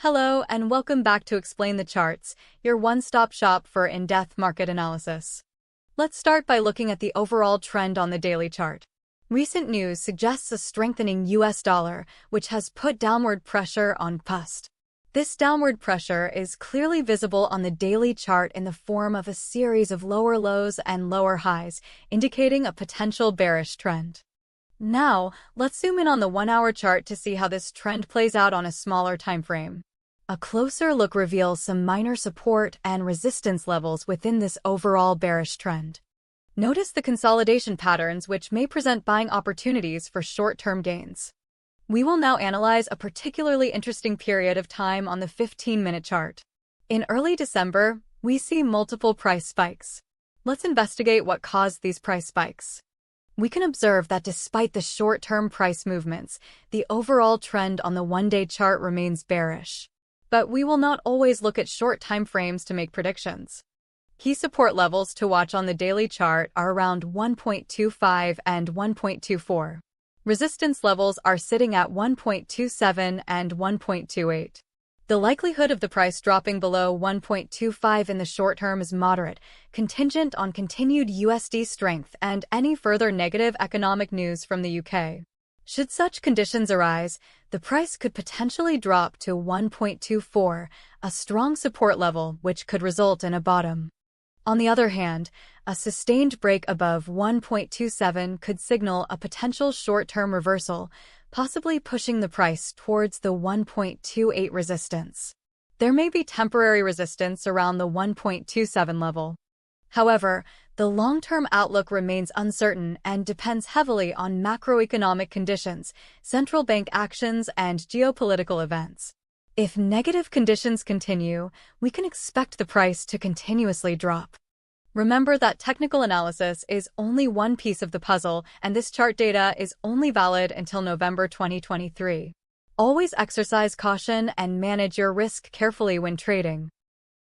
Hello and welcome back to Explain the Charts, your one-stop shop for in-depth market analysis. Let's start by looking at the overall trend on the daily chart. Recent news suggests a strengthening US dollar, which has put downward pressure on GBPUSD. This downward pressure is clearly visible on the daily chart in the form of a series of lower lows and lower highs, indicating a potential bearish trend. Now, let's zoom in on the 1-hour chart to see how this trend plays out on a smaller time frame. A closer look reveals some minor support and resistance levels within this overall bearish trend. Notice the consolidation patterns, which may present buying opportunities for short-term gains. We will now analyze a particularly interesting period of time on the 15-minute chart. In early December, we see multiple price spikes. Let's investigate what caused these price spikes. We can observe that despite the short-term price movements, the overall trend on the one-day chart remains bearish. But we will not always look at short time frames to make predictions. Key support levels to watch on the daily chart are around 1.25 and 1.24. Resistance levels are sitting at 1.27 and 1.28. The likelihood of the price dropping below 1.25 in the short term is moderate, contingent on continued USD strength and any further negative economic news from the UK. Should such conditions arise, the price could potentially drop to 1.24, a strong support level which could result in a bottom. On the other hand, a sustained break above 1.27 could signal a potential short-term reversal, possibly pushing the price towards the 1.28 resistance. There may be temporary resistance around the 1.27 level. However, the long-term outlook remains uncertain and depends heavily on macroeconomic conditions, central bank actions, and geopolitical events. If negative conditions continue, we can expect the price to continuously drop. Remember that technical analysis is only one piece of the puzzle, and this chart data is only valid until November 2023. Always exercise caution and manage your risk carefully when trading.